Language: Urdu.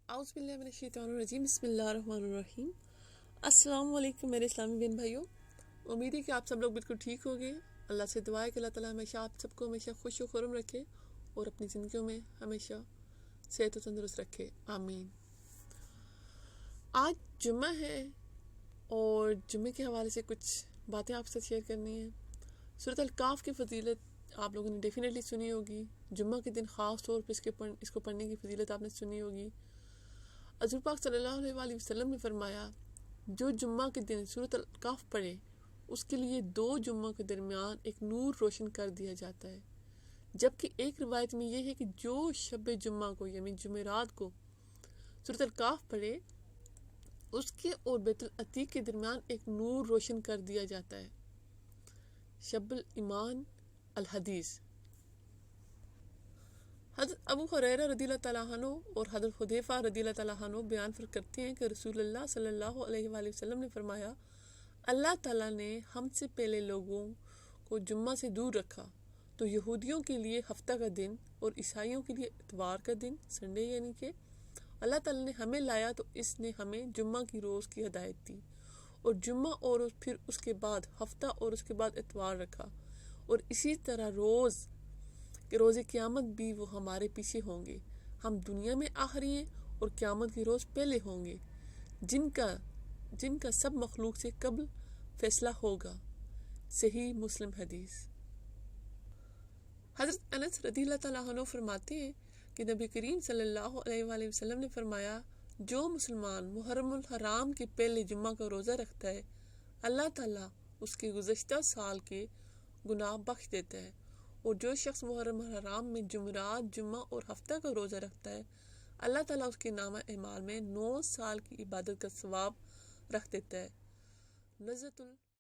اعوذ باللہ من الشیطان الرجیم، بسم اللہ الرحمن الرحیم۔ السلام علیکم میرے اسلامی بہن بھائیوں، امید ہے کہ آپ سب لوگ بالکل ٹھیک ہوگے۔ اللہ سے دعا ہے کہ اللہ تعالیٰ ہمیشہ آپ سب کو ہمیشہ خوش و خرم رکھے اور اپنی زندگیوں میں ہمیشہ صحت و تندرست رکھے، آمین۔ آج جمعہ ہے اور جمعے کے حوالے سے کچھ باتیں آپ سے شیئر کرنی ہیں۔ سورۃ الکہف کی فضیلت آپ لوگوں نے ڈیفینیٹلی سنی ہوگی، جمعہ کے دن خاص طور پر اس کو پڑھنے کی فضیلت آپ نے سنی ہوگی۔ حضور پاک صلی اللہ علیہ وآلہ وسلم نے فرمایا، جو جمعہ کے دن سورۃ الکہف پڑھے اس کے لیے 2 جمعہ کے درمیان ایک نور روشن کر دیا جاتا ہے، جبکہ ایک روایت میں یہ ہے کہ جو شب جمعہ کو یعنی جمعرات کو سورۃ الکہف پڑھے اس کے اور بیت العتیق کے درمیان ایک نور روشن کر دیا جاتا ہے۔ شب الایمان الحدیث۔ حضرت ابو ہریرہ رضی اللہ تعالیٰ عنہ اور حضرت حذیفہ رضی اللہ تعالیٰ عنہ بیان کرتے ہیں کہ رسول اللہ صلی اللہ علیہ وآلہ وسلم نے فرمایا، اللہ تعالیٰ نے ہم سے پہلے لوگوں کو جمعہ سے دور رکھا تو یہودیوں کے لیے ہفتہ کا دن اور عیسائیوں کے لیے اتوار کا دن سنڈے یعنی کہ اللہ تعالیٰ نے ہمیں لایا تو اس نے ہمیں جمعہ کی روز کی ہدایت دی اور جمعہ اور پھر اس کے بعد ہفتہ اور اس کے بعد اتوار رکھا، اور اسی طرح روز قیامت بھی وہ ہمارے پیچھے ہوں گے، ہم دنیا میں آخری ہیں اور قیامت کی روز پہلے ہوں گے، جن کا سب مخلوق سے قبل فیصلہ ہوگا۔ صحیح مسلم حدیث۔ حضرت انس رضی اللہ تعالیٰ عنہ فرماتے ہیں کہ نبی کریم صلی اللہ علیہ وآلہ وسلم نے فرمایا، جو مسلمان محرم الحرام کے پہلے جمعہ کا روزہ رکھتا ہے اللہ تعالیٰ اس کے گزشتہ سال کے گناہ بخش دیتا ہے، اور جو شخص محرم الحرام میں جمعرات، جمعہ اور ہفتہ کا روزہ رکھتا ہے اللہ تعالیٰ اس کے نامہ اعمال میں 9 سال کی عبادت کا ثواب رکھ دیتا ہے۔